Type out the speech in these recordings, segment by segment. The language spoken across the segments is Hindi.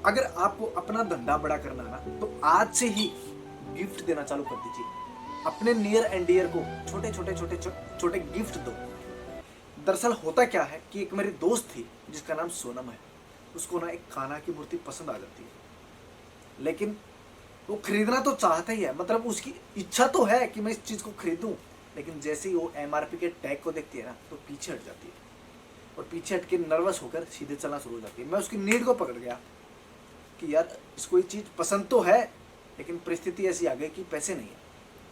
अगर आपको अपना धंधा बड़ा करना है ना, तो आज से ही गिफ्ट देना चालू कर दीजिए। अपने नियर एंड डियर को छोटे छोटे छोटे छोटे गिफ्ट दो। दरअसल होता क्या है कि एक मेरी दोस्त थी जिसका नाम सोनम है। उसको ना एक कान्हा की मूर्ति पसंद आ जाती है, लेकिन वो खरीदना तो चाहता ही है, मतलब उसकी इच्छा तो है कि मैं इस चीज को खरीदूं, लेकिन जैसे ही वो एमआरपी के टैग को देखती है ना, तो पीछे हट जाती है और पीछे हट के नर्वस होकर सीधे चलना शुरू हो जाती है। मैं उसकी नीड को पकड़ गया कि यार इसको ये चीज पसंद तो है, लेकिन परिस्थिति ऐसी आ गई कि पैसे नहीं है।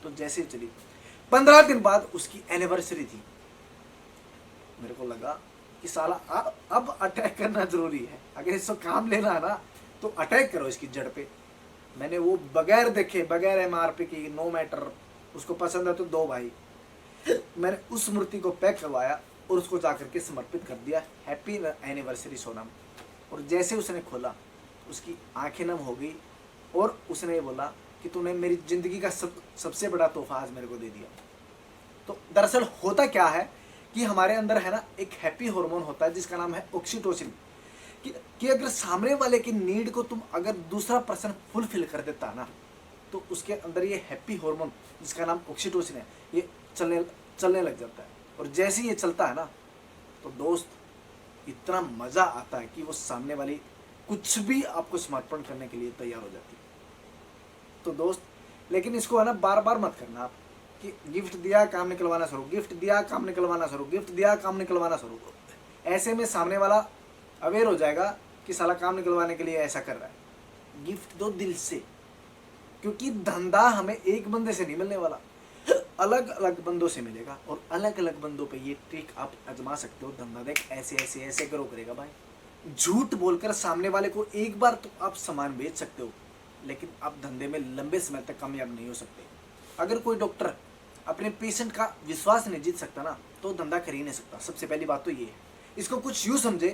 तो जैसे ही चली, 15 दिन बाद उसकी एनिवर्सरी थी। मेरे को लगा कि साला अब अटैक करना जरूरी है। अगर इसको काम लेना है ना, तो अटैक करो इसकी जड़ पे। मैंने वो बगैर देखे, बगैर एमआरपी की, नो मैटर, उसको पसंद है तो दो भाई। मैंने उस मूर्ति को पैक करवाया और उसको जाकर के समर्पित कर दिया, हैप्पी एनिवर्सरी सोनम। और जैसे उसने खोला, उसकी आंखें नम हो गई और उसने बोला कि तूने मेरी जिंदगी का सबसे बड़ा तोहफा आज मेरे को दे दिया। तो दरअसल होता क्या है कि हमारे अंदर है ना एक हैप्पी हार्मोन होता है जिसका नाम है ऑक्सीटोसिन। कि अगर सामने वाले की नीड को तुम अगर दूसरा पर्सन फुलफिल कर देता है ना, तो उसके अंदर ये हैप्पी हार्मोन जिसका नाम ऑक्सीटोसिन है, ये चलने लग जाता है। और जैसे ही ये चलता है ना, तो दोस्त इतना मजा आता है कि वो सामने वाली कुछ भी आपको समर्पण करने के लिए तैयार हो जाती है। तो दोस्त, लेकिन इसको है ना बार बार मत करना आप कि गिफ्ट दिया काम निकलवाना शुरू, गिफ्ट दिया काम निकलवाना शुरू, गिफ्ट दिया काम निकलवाना शुरू। ऐसे में सामने वाला अवेयर हो जाएगा कि साला काम निकलवाने के लिए ऐसा कर रहा है। गिफ्ट दो दिल से, क्योंकि धंधा हमें एक बंदे से नहीं मिलने वाला, अलग अलग बंदों से मिलेगा। और अलग अलग बंदों पे ये ट्रिक आप आजमा सकते हो। धंधा देख ऐसे ऐसे ऐसे करो करेगा भाई। झूठ बोलकर सामने वाले को एक बार तो आप सामान बेच सकते हो, लेकिन आप धंधे में लंबे समय तक कामयाब नहीं हो सकते। अगर कोई डॉक्टर अपने पेशेंट का विश्वास नहीं जीत सकता ना, तो धंधा कर ही नहीं सकता। सबसे पहली बात तो ये है। इसको कुछ यूं समझे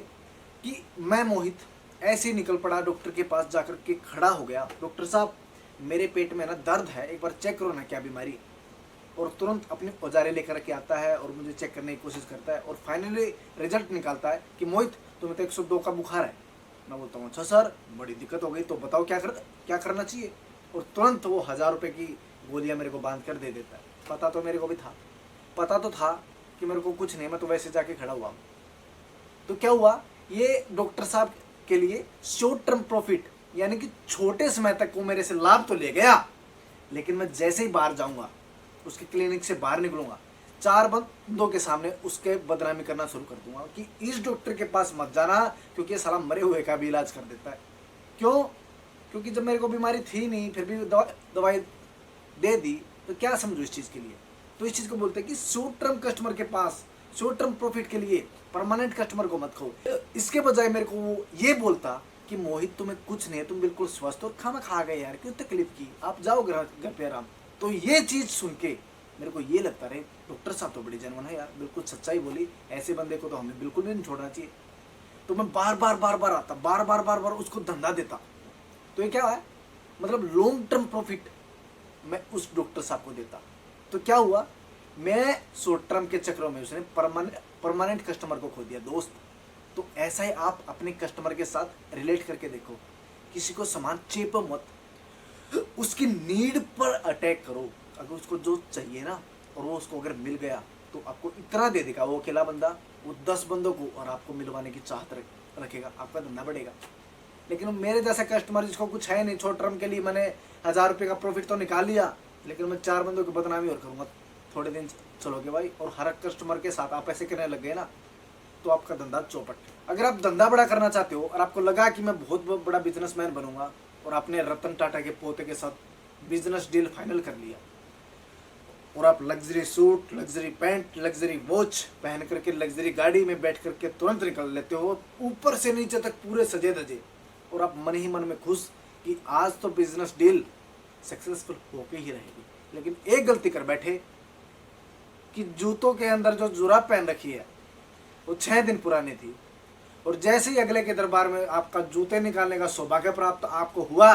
कि मैं मोहित ऐसे ही निकल पड़ा डॉक्टर के पास, जाकर के खड़ा हो गया, डॉक्टर साहब मेरे पेट में ना दर्द है, एक बार चेक करो ना क्या बीमारी। और तुरंत अपने औजारे लेकर के आता है और मुझे चेक करने की कोशिश करता है और फाइनली रिजल्ट निकालता है कि मोहित तुम्हें तो 102 का बुखार है। मैं बोलता हूँ अच्छा सर, बड़ी दिक्कत हो गई, तो बताओ क्या करना चाहिए। और तुरंत वो 1000 रुपये की गोलियां मेरे को बांध कर दे देता है। पता तो मेरे को भी था, पता तो था कि मेरे को कुछ नहीं, मैं तो वैसे जाके खड़ा हुआ। तो क्या हुआ, ये डॉक्टर साहब के लिए शॉर्ट टर्म प्रॉफिट, यानी कि छोटे समय तक वो मेरे से लाभ तो ले गया, लेकिन मैं जैसे ही बाहर जाऊंगा, उसके क्लिनिक से बाहर निकलूंगा, 4 बंदों के सामने उसके बदनामी करना शुरू कर दूंगा कि इस डॉक्टर के पास मत जाना, क्योंकि ये साला मरे हुए का भी इलाज कर देता है। क्यों? क्योंकि जब मेरे को बीमारी थी नहीं, फिर भी दवाई दे दी, तो क्या समझो इस चीज के लिए। तो इस चीज को बोलते हैं कि शॉर्ट टर्म कस्टमर के पास शॉर्ट टर्म प्रॉफिट के लिए परमानेंट कस्टमर को मत खो। इसके बजाय मेरे को वो ये बोलता कि मोहित तुम्हें कुछ नहीं है, तुम बिल्कुल स्वस्थ और खाना खा गए यार, क्यों तकलीफ की, आप जाओ घर पे आराम। तो ये चीज सुन के मेरे को ये लगता रहे डॉक्टर साहब तो बड़ी जेन्युइन है यार, बिल्कुल सच्चाई बोली, ऐसे बंदे को तो हमें बिल्कुल भी नहीं छोड़ना चाहिए। तो मैं बार बार आता, बार उसको धंधा देता। तो ये क्या है, मतलब लॉन्ग टर्म प्रॉफिट मैं उस डॉक्टर साहब को देता। तो क्या हुआ, मैं शॉर्ट टर्म के चक्रों में उसने परमानेंट कस्टमर को खो दिया दोस्त। तो ऐसा ही आप अपने कस्टमर के साथ रिलेट करके देखो। किसी को सामान चेपो मत, उसकी नीड पर अटैक करो। अगर उसको जो चाहिए ना, और वो उसको अगर मिल गया, तो आपको इतना दे देगा वो अकेला बंदा, वो 10 बंदों को और आपको मिलवाने की चाहत रखेगा, आपका धंधा बढ़ेगा। लेकिन मेरे जैसा कस्टमर जिसको कुछ है नहीं, शॉर्ट टर्म के लिए मैंने 1000 रुपये का प्रॉफिट तो निकाल लिया, लेकिन मैं 4 बंदों की बदनामी और करूंगा, थोड़े दिन चलोगे भाई। और हर कस्टमर के साथ आप ऐसे करने लग गए ना, तो आपका धंधा चौपट। अगर आप धंधा बड़ा करना चाहते हो और आपको लगा कि मैं बहुत बड़ा बिजनेसमैन बनूंगा, और आपने रतन टाटा के पोते के साथ बिजनेस डील फाइनल कर लिया, और आप luxury suit, luxury pant, luxury watch पहन करके लग्जरी गाड़ी में बैठ करके तुरंत निकल लेते हो, ऊपर से नीचे तक पूरे सजे धजे, और आप मन ही मन में खुश कि आज तो बिजनेस डील सक्सेसफुल होके ही रहेगी। लेकिन एक गलती कर बैठे कि जूतों के अंदर जो जुराब पहन रखी है वो 6 दिन पुरानी थी, और जैसे ही अगले के दरबार में आपका जूते निकालने का सौभाग्य प्राप्त आपको हुआ,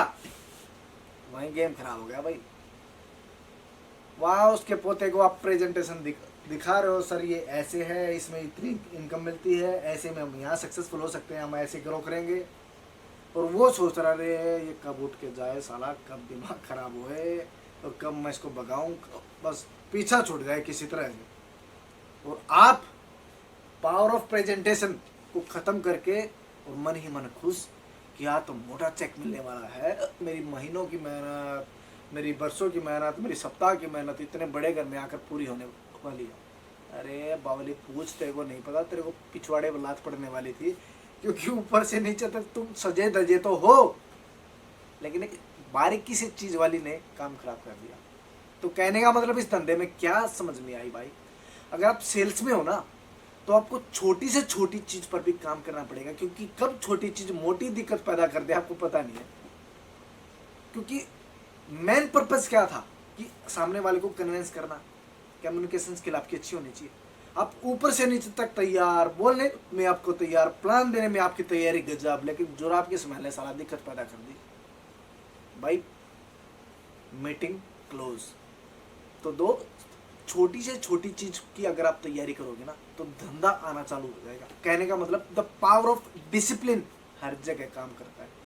वहीं गेम खराब हो गया भाई। वहाँ उसके पोते को आप प्रेजेंटेशन दिखा रहे हो, सर ये ऐसे है, इसमें इतनी इनकम मिलती है, ऐसे में हम यहाँ सक्सेसफुल हो सकते हैं, हम ऐसे ग्रो करेंगे। और वो सोच रहा रे ये कब उठ के जाए साला, कब दिमाग खराब होए और कब मैं इसको भगाऊं, बस पीछा छूट जाए किसी तरह से। और आप पावर ऑफ प्रेजेंटेशन को खत्म करके और मन ही मन खुश कि हाँ तो मोटा चेक मिलने वाला है, मेरी महीनों की मेहनत, मेरी बरसों की मेहनत, मेरी सप्ताह की मेहनत इतने बड़े घर में आकर पूरी होने वाली है। अरे बावली पूछ, तेरे को नहीं पता, तेरे को पिछवाड़े में लात पड़ने वाली थी, क्योंकि ऊपर से नीचे तक तुम सजे धजे तो हो, लेकिन एक बारीकी से चीज वाली ने काम खराब कर दिया। तो कहने का मतलब इस धंधे में क्या समझ में आई भाई, अगर आप सेल्स में हो ना तो आपको छोटी से छोटी चीज पर भी काम करना पड़ेगा, क्योंकि कब छोटी चीज मोटी दिक्कत पैदा कर दे आपको पता नहीं है। क्योंकि मेन पर्पस क्या था कि सामने वाले को कन्विंस करना, कम्युनिकेशन स्किल आपकी अच्छी होनी चाहिए। आप ऊपर से नीचे तक तैयार, बोलने में आपको तैयार, प्लान देने में आपकी तैयारी गजब, लेकिन जो आपके संभालने साला दिक्कत पैदा कर दी भाई। Meeting close. तो दो छोटी से छोटी चीज की अगर आप तैयारी करोगे ना तो धंधा आना चालू हो जाएगा। कहने का मतलब द पावर ऑफ डिसिप्लिन हर जगह काम करता है।